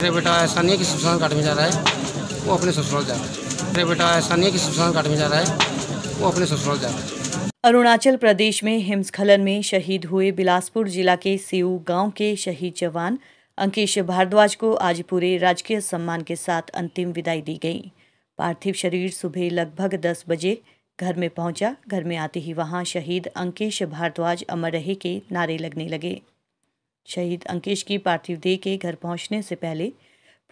मेरे बेटा ऐसा नहीं है कि शमशान घाट में जा रहा है, वो अपने ससुराल जा रहा है। मेरे बेटा ऐसा नहीं है कि शमशान घाट में जा रहा है, वो अपने ससुराल जा रहा है। अरुणाचल प्रदेश में हिमस्खलन में शहीद हुए बिलासपुर जिला के सेऊ गांव के शहीद जवान अंकेश भारद्वाज को आज पूरे राजकीय सम्मान के साथ अंतिम विदाई दी गई। पार्थिव शरीर सुबह लगभग 10 बजे घर में पहुंचा। घर में आते ही वहां शहीद अंकेश भारद्वाज अमर रहे के नारे लगने लगे। शहीद अंकेश की पार्थिव देह के घर पहुंचने से पहले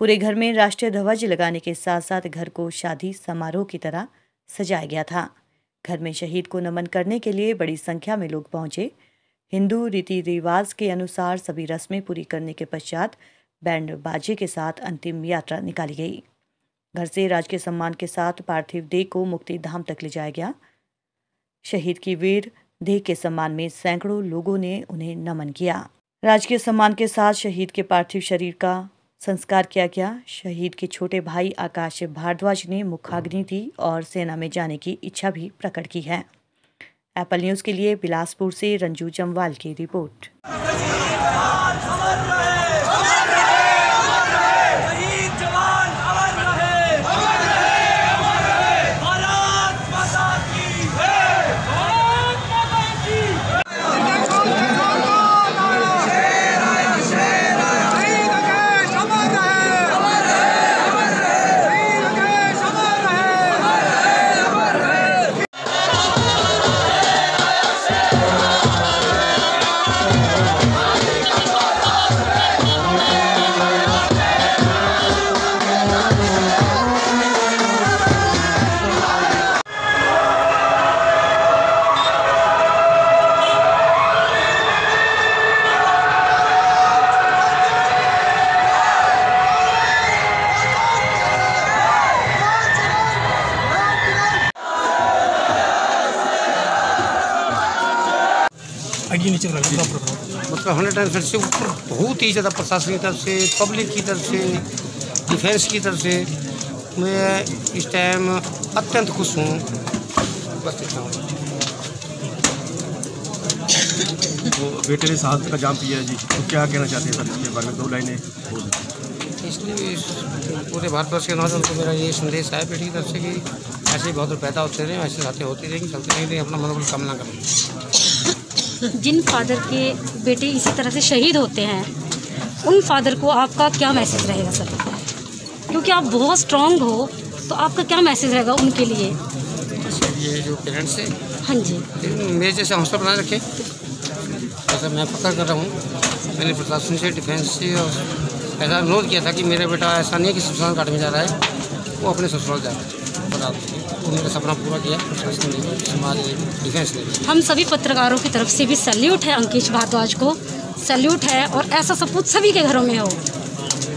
पूरे घर में राष्ट्रीय ध्वज लगाने के साथ साथ घर को शादी समारोह की तरह सजाया गया था। घर में शहीद को नमन करने के लिए बड़ी संख्या में लोग पहुंचे। हिंदू रीति रिवाज के अनुसार सभी रस्में पूरी करने के पश्चात बैंड बाजे के साथ अंतिम यात्रा निकाली गई। घर से राजकीय सम्मान के साथ पार्थिव देह को मुक्ति धाम तक ले जाया गया। शहीद की वीर देह के सम्मान में सैकड़ों लोगों ने उन्हें नमन किया। राजकीय सम्मान के साथ शहीद के पार्थिव शरीर का संस्कार किया गया। शहीद के छोटे भाई आकाश भारद्वाज ने मुखाग्नि दी और सेना में जाने की इच्छा भी प्रकट की है। एप्पल न्यूज़ के लिए बिलासपुर से रंजू जम्वाल की रिपोर्ट। मतलब 100% से ऊपर बहुत ही ज़्यादा प्रशासन की तरफ से, पब्लिक की तरफ से, डिफेंस की तरफ से मैं इस टाइम अत्यंत खुश हूँ। बस इतना हूँ। तो बेटे ने शहादत का जाम पिया है जी, तो क्या कहना चाहते हैं सर इसके बारे में? 2 लाइनें। इसलिए पूरे भारतवर्ष के नौजवान को मेरा ये संदेश है बेटी की तरफ से कि ऐसे ही बहुत पैदा होते रहें, ऐसी बातें होती रहेंगी, चलते रहेंगे, अपना मनोबल कामना करें। जिन फादर के बेटे इसी तरह से शहीद होते हैं, उन फादर को आपका क्या मैसेज रहेगा सर? क्योंकि आप बहुत स्ट्रांग हो, तो आपका क्या मैसेज रहेगा उनके लिए? ये जो पेरेंट्स हैं, हाँ जी, मेरे जैसे हौसला बनाए रखें। जैसा मैं फख्र कर रहा हूँ, मैंने प्रशासन से, डिफेंस से और ऐसा अनुरोध किया था कि मेरा बेटा ऐसा नहीं है कि शमशान घाट में जा रहा है, वो अपने ससुराल जा रहा है। और मेरा सपना पूरा किया प्रशासन ने, समाज ने, डिफेंस ने। हम सभी पत्रकारों की तरफ से भी सैल्यूट है अंकेश भारद्वाज को, सैल्यूट है। और ऐसा सपूत सभी के घरों में हो।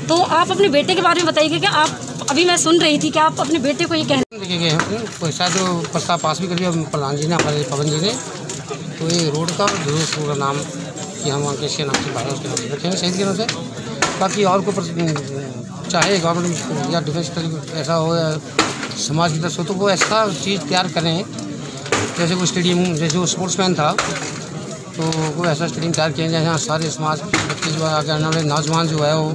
तो आप अपने बेटे के बारे में बताइए कि आप, अभी मैं सुन रही थी कि आप अपने बेटे को ये देखिए शायद जो प्रस्ताव पास भी कर दिया प्रधान जी ने, हमारे पवन जी ने, तो ये रोड का जरूर पूरा नाम कि हम अंकेश के नाम से, भारद्वाज के नाम से रखेंगे, शहीद के नाम से। बाकी और को चाहे गवर्नमेंट या डिफेंस ऐसा हो या समाज की तरफ से, तो वो ऐसा चीज़ तैयार करें जैसे वो स्टेडियम, जैसे जो स्पोर्ट्समैन था, तो वो ऐसा स्टेडियम तैयार किया जाए जहाँ सारे समाज बच्चे जो आगे आने वाले नौजवान जो है वो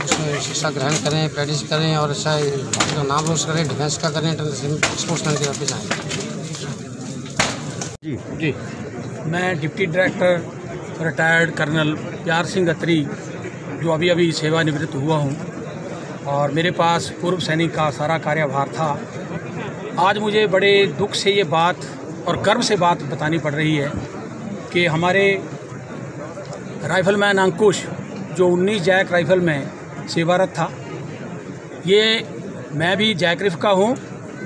उसमें शिक्षा ग्रहण करें, प्रैक्टिस करें और अच्छा अपना नाम रोशन करें, डिफेंस का करें, स्पोर्ट्समैन की तरफ जाएँ। जी, मैं डिप्टी डायरेक्टर रिटायर्ड कर्नल प्यार सिंह अत्री, जो अभी सेवानिवृत्त हुआ हूँ, और मेरे पास पूर्व सैनिक का सारा कार्यभार था। आज मुझे बड़े दुख से ये बात और गर्व से बात बतानी पड़ रही है कि हमारे राइफलमैन अंकुश, जो 19 जैक राइफल में सेवारत था, ये मैं भी जैकरिफ का हूँ।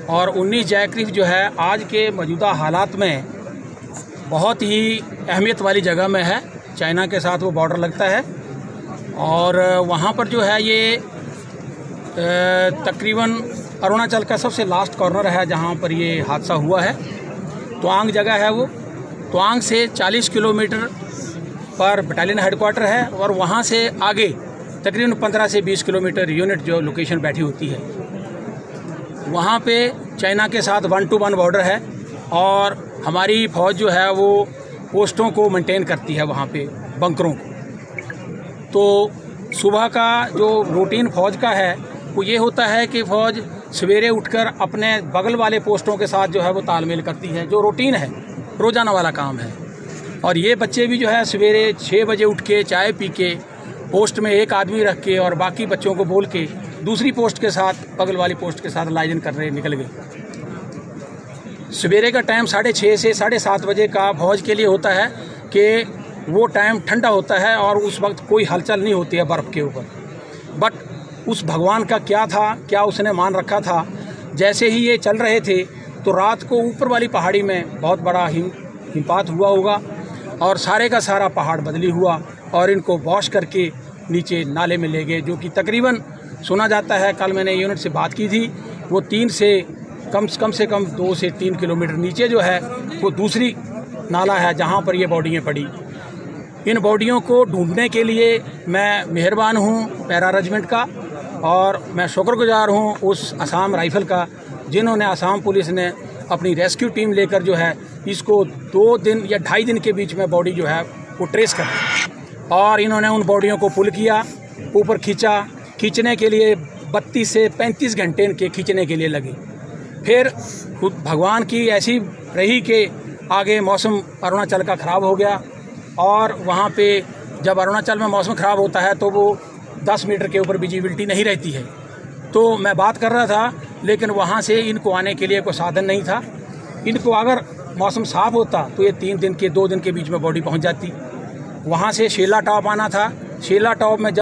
और 19 जैकरिफ जो है आज के मौजूदा हालात में बहुत ही अहमियत वाली जगह में है। चाइना के साथ वो बॉर्डर लगता है और वहाँ पर जो है ये तकरीबन अरुणाचल का सबसे लास्ट कॉर्नर है जहाँ पर ये हादसा हुआ है। तवांग जगह है वो। तवांग से 40 किलोमीटर पर बटालियन हेडक्वार्टर है और वहाँ से आगे तकरीबन 15 से 20 किलोमीटर यूनिट जो लोकेशन बैठी होती है, वहाँ पे चाइना के साथ 1-to-1 बॉर्डर है और हमारी फ़ौज जो है वो पोस्टों को मेंटेन करती है वहाँ पे, बंकरों को। तो सुबह का जो रूटीन फौज का है वो ये होता है कि फौज सवेरे उठकर अपने बगल वाले पोस्टों के साथ जो है वो तालमेल करती है, जो रूटीन है, रोज़ाना वाला काम है। और ये बच्चे भी जो है सवेरे 6 बजे उठ के चाय पी के पोस्ट में एक आदमी रख के और बाकी बच्चों को बोल के दूसरी पोस्ट के साथ, बगल वाली पोस्ट के साथ लाइन कर रहे निकल गए। सवेरे का टाइम 6:30 से 7:30 बजे का फौज के लिए होता है कि वो टाइम ठंडा होता है और उस वक्त कोई हलचल नहीं होती है बर्फ़ के ऊपर। बट उस भगवान का क्या था, क्या उसने मान रखा था, जैसे ही ये चल रहे थे तो रात को ऊपर वाली पहाड़ी में बहुत बड़ा हिमपात हुआ होगा और सारे का सारा पहाड़ बदली हुआ और इनको वॉश करके नीचे नाले में ले गए, जो कि तकरीबन सुना जाता है, कल मैंने यूनिट से बात की थी, वो 3 से कम 2 से 3 किलोमीटर नीचे जो है वो दूसरी नाला है जहाँ पर ये बॉडियाँ पड़ी। इन बॉडियों को ढूंढने के लिए मैं मेहरबान हूँ पैरा रेजिमेंट का, और मैं शुक्रगुजार हूँ उस असम राइफल का जिन्होंने, असम पुलिस ने अपनी रेस्क्यू टीम लेकर जो है इसको 2 दिन या 2.5 दिन के बीच में बॉडी जो है वो ट्रेस कर दी और इन्होंने उन बॉडियों को पुल किया, ऊपर खींचने के लिए 32 से 35 घंटे इनके खींचने के लिए लगे। फिर खुद भगवान की ऐसी रही कि आगे मौसम अरुणाचल का ख़राब हो गया और वहाँ पे जब अरुणाचल में मौसम ख़राब होता है तो वो 10 मीटर के ऊपर विजिबिलिटी नहीं रहती है। तो मैं बात कर रहा था, लेकिन वहाँ से इनको आने के लिए कोई साधन नहीं था। इनको अगर मौसम साफ़ होता तो ये 2 दिन के बीच में बॉडी पहुँच जाती। वहाँ से शेला टॉप आना था। शेला टॉप में